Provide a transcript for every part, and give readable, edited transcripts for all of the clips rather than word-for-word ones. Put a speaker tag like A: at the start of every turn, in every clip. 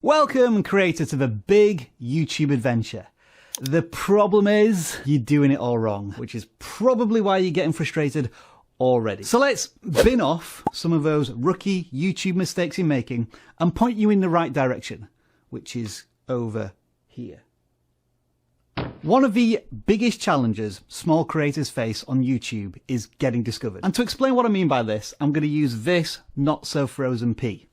A: Welcome, creator, to the big YouTube adventure. The problem is you're doing it all wrong, which is probably why you're getting frustrated already. So let's bin off some of those rookie YouTube mistakes you're making and point you in the right direction, which is over here. One of the biggest challenges small creators face on YouTube is getting discovered. And to explain what I mean by this, I'm going to use this not so frozen pea.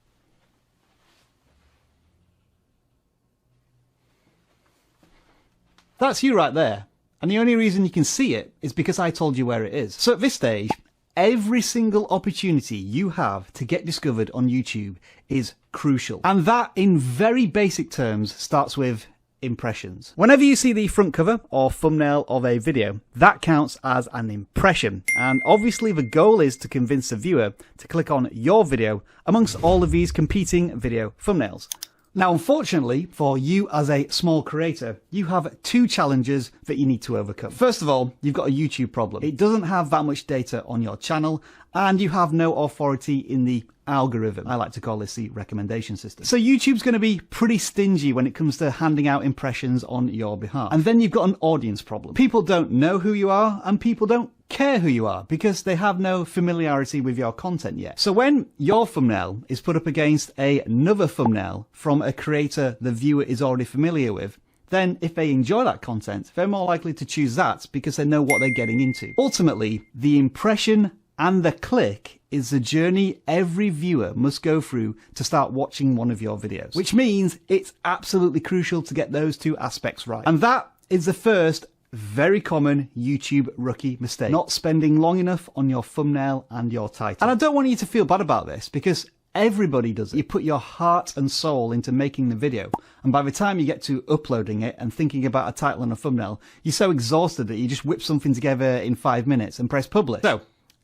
A: That's you right there. And the only reason you can see it is because I told you where it is. So at this stage, every single opportunity you have to get discovered on YouTube is crucial. And that, in very basic terms, starts with impressions. Whenever you see the front cover or thumbnail of a video, that counts as an impression. And obviously the goal is to convince the viewer to click on your video amongst all of these competing video thumbnails. Now, unfortunately for you as a small creator, you have two challenges that you need to overcome. First of all, you've got a YouTube problem. It doesn't have that much data on your channel, and you have no authority in the algorithm. I like to call this the recommendation system. So YouTube's going to be pretty stingy when it comes to handing out impressions on your behalf. And then you've got an audience problem. People don't know who you are, and people don't care who you are because they have no familiarity with your content yet. So when your thumbnail is put up against another thumbnail from a creator the viewer is already familiar with, then if they enjoy that content, they're more likely to choose that because they know what they're getting into. Ultimately, the impression and the click is the journey every viewer must go through to start watching one of your videos, which means it's absolutely crucial to get those two aspects right. And that is the first very common YouTube rookie mistake: not spending long enough on your thumbnail and your title. And I don't want you to feel bad about this because everybody does it. You put your heart and soul into making the video, and by the time you get to uploading it and thinking about a title and a thumbnail, you're so exhausted that you just whip something together in 5 minutes and press publish. So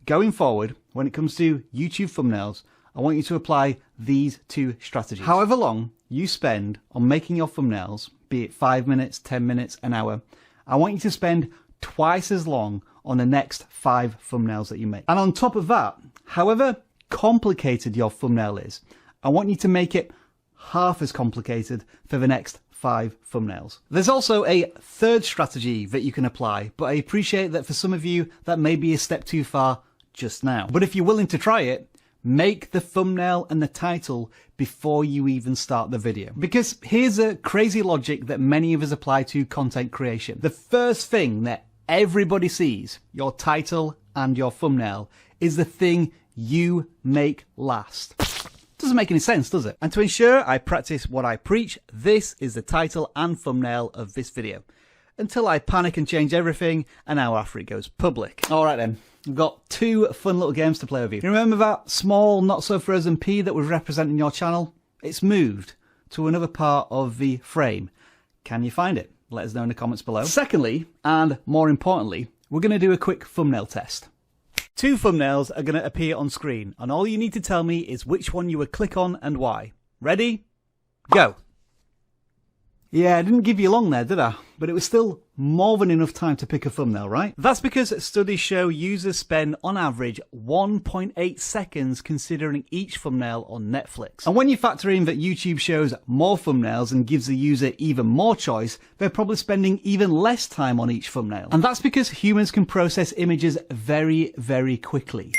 A: going forward, when it comes to YouTube thumbnails, I want you to apply these two strategies. However long you spend on making your thumbnails, be it 5 minutes, 10 minutes, an hour, I want you to spend twice as long on the next 5 thumbnails that you make. And on top of that, however complicated your thumbnail is, I want you to make it half as complicated for the next 5 thumbnails. There's also a third strategy that you can apply, but I appreciate that for some of you that may be a step too far just now. But if you're willing to try it, make the thumbnail and the title before you even start the video. Because here's a crazy logic that many of us apply to content creation. The first thing that everybody sees, your title and your thumbnail, is the thing you make last. Doesn't make any sense, does it? And to ensure I practice what I preach, this is the title and thumbnail of this video, until I panic and change everything an hour after it goes public. All right then. We've got 2 fun little games to play with you. You remember that small, not so frozen pea that was representing your channel? It's moved to another part of the frame. Can you find it? Let us know in the comments below. Secondly, and more importantly, we're going to do a quick thumbnail test. 2 thumbnails are going to appear on screen, and all you need to tell me is which one you would click on and why. Ready? Go. Yeah, I didn't give you long there, did I? But it was still more than enough time to pick a thumbnail, right? That's because studies show users spend, on average, 1.8 seconds considering each thumbnail on Netflix. And when you factor in that YouTube shows more thumbnails and gives the user even more choice, they're probably spending even less time on each thumbnail. And that's because humans can process images very, very quickly.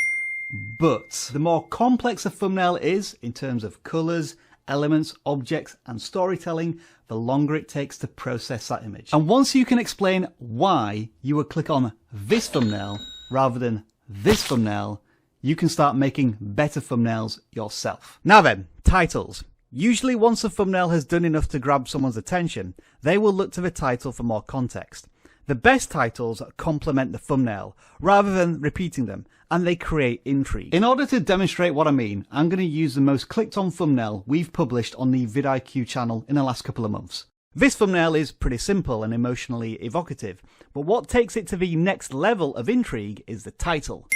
A: But the more complex a thumbnail is, in terms of colors, elements, objects, and storytelling, the longer it takes to process that image. And once you can explain why you would click on this thumbnail rather than this thumbnail, you can start making better thumbnails yourself. Now then, titles. Usually once a thumbnail has done enough to grab someone's attention, they will look to the title for more context. The best titles complement the thumbnail rather than repeating them, and they create intrigue. In order to demonstrate what I mean, I'm going to use the most clicked on thumbnail we've published on the VidIQ channel in the last couple of months. This thumbnail is pretty simple and emotionally evocative, but what takes it to the next level of intrigue is the title.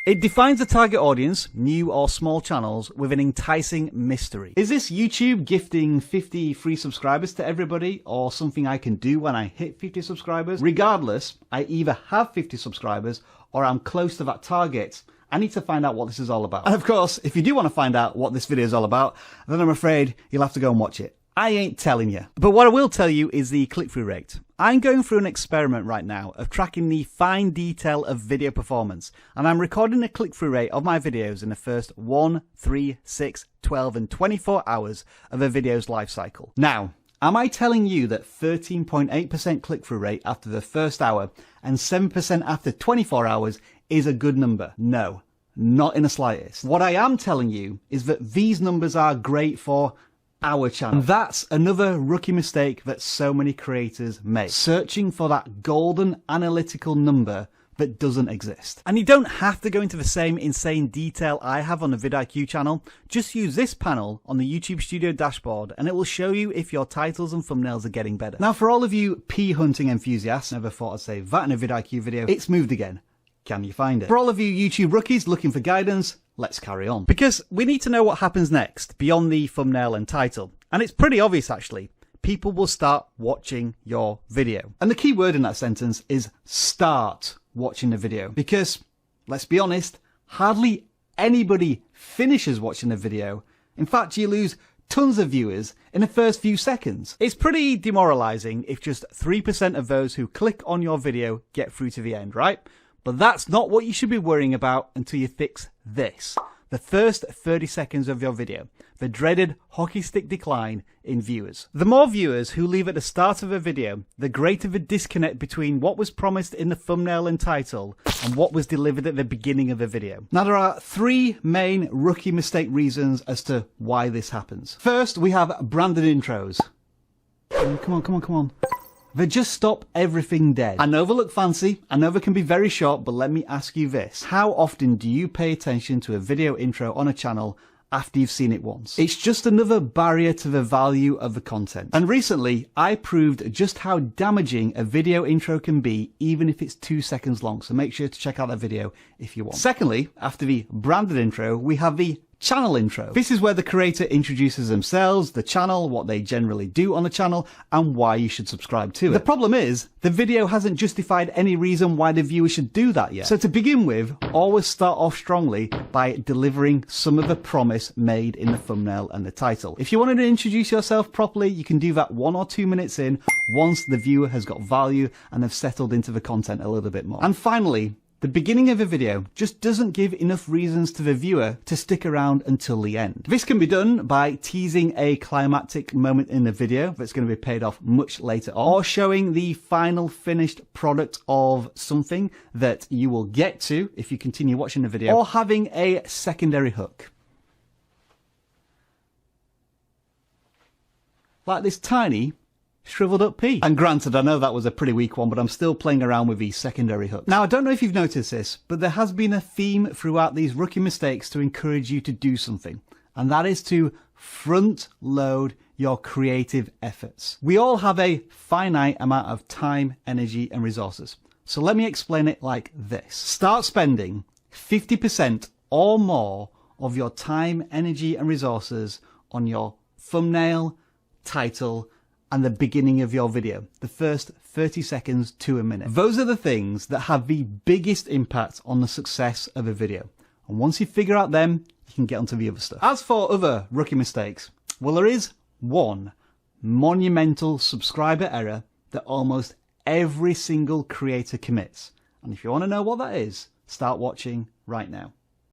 A: It defines the target audience, new or small channels, with an enticing mystery. Is this YouTube gifting 50 free subscribers to everybody, or something I can do when I hit 50 subscribers? Regardless, I either have 50 subscribers or I'm close to that target. I need to find out what this is all about. And of course, if you do want to find out what this video is all about, then I'm afraid you'll have to go and watch it I ain't telling you. But what I will tell you is the click-through rate. I'm going through an experiment right now of tracking the fine detail of video performance, and I'm recording the click-through rate of my videos in the first 1, 3, 6, 12, and 24 hours of a video's life cycle. Now, am I telling you that 13.8% click-through rate after the first hour and 7% after 24 hours is a good number? No, not in the slightest. What I am telling you is that these numbers are great for our channel. And that's another rookie mistake that so many creators make. Searching for that golden analytical number that doesn't exist. And you don't have to go into the same insane detail I have on the VidIQ channel. Just use this panel on the YouTube Studio dashboard and it will show you if your titles and thumbnails are getting better. Now for all of you pea hunting enthusiasts, never thought I'd say that in a VidIQ video, it's moved again. Can you find it? For all of you YouTube rookies looking for guidance, let's carry on. Because we need to know what happens next beyond the thumbnail and title. And it's pretty obvious actually. People will start watching your video. And the key word in that sentence is start watching the video. Because, let's be honest, hardly anybody finishes watching the video. In fact, you lose tons of viewers in the first few seconds. It's pretty demoralizing if just 3% of those who click on your video get through to the end, right? But that's not what you should be worrying about until you fix this. The first 30 seconds of your video. The dreaded hockey stick decline in viewers. The more viewers who leave at the start of a video, the greater the disconnect between what was promised in the thumbnail and title and what was delivered at the beginning of the video. Now there are 3 main rookie mistake reasons as to why this happens. First, we have branded intros. Come on. They just stop everything dead. I know they look fancy, I know they can be very short, but let me ask you this. How often do you pay attention to a video intro on a channel after you've seen it once? It's just another barrier to the value of the content. And recently, I proved just how damaging a video intro can be, even if it's 2 seconds long. So make sure to check out that video if you want. Secondly, after the branded intro, we have the channel intro. This is where the creator introduces themselves, the channel, what they generally do on the channel, and why you should subscribe to it. The problem is, the video hasn't justified any reason why the viewer should do that yet. So to begin with, always start off strongly by delivering some of the promise made in the thumbnail and the title. If you wanted to introduce yourself properly, you can do that 1 or 2 minutes in, once the viewer has got value and they've settled into the content a little bit more. And finally, the beginning of a video just doesn't give enough reasons to the viewer to stick around until the end. This can be done by teasing a climactic moment in the video that's going to be paid off much later on, or showing the final finished product of something that you will get to if you continue watching the video, or having a secondary hook. Like this tiny shriveled up pea. And granted, I know that was a pretty weak one, but I'm still playing around with the secondary hooks. Now, I don't know if you've noticed this, but there has been a theme throughout these rookie mistakes to encourage you to do something. And that is to front load your creative efforts. We all have a finite amount of time, energy, and resources. So let me explain it like this. Start spending 50% or more of your time, energy, and resources on your thumbnail, title, and the beginning of your video, the first 30 seconds to a minute. Those are the things that have the biggest impact on the success of a video. And once you figure out them, you can get onto the other stuff. As for other rookie mistakes, well, there is one monumental subscriber error that almost every single creator commits. And if you want to know what that is, start watching right now.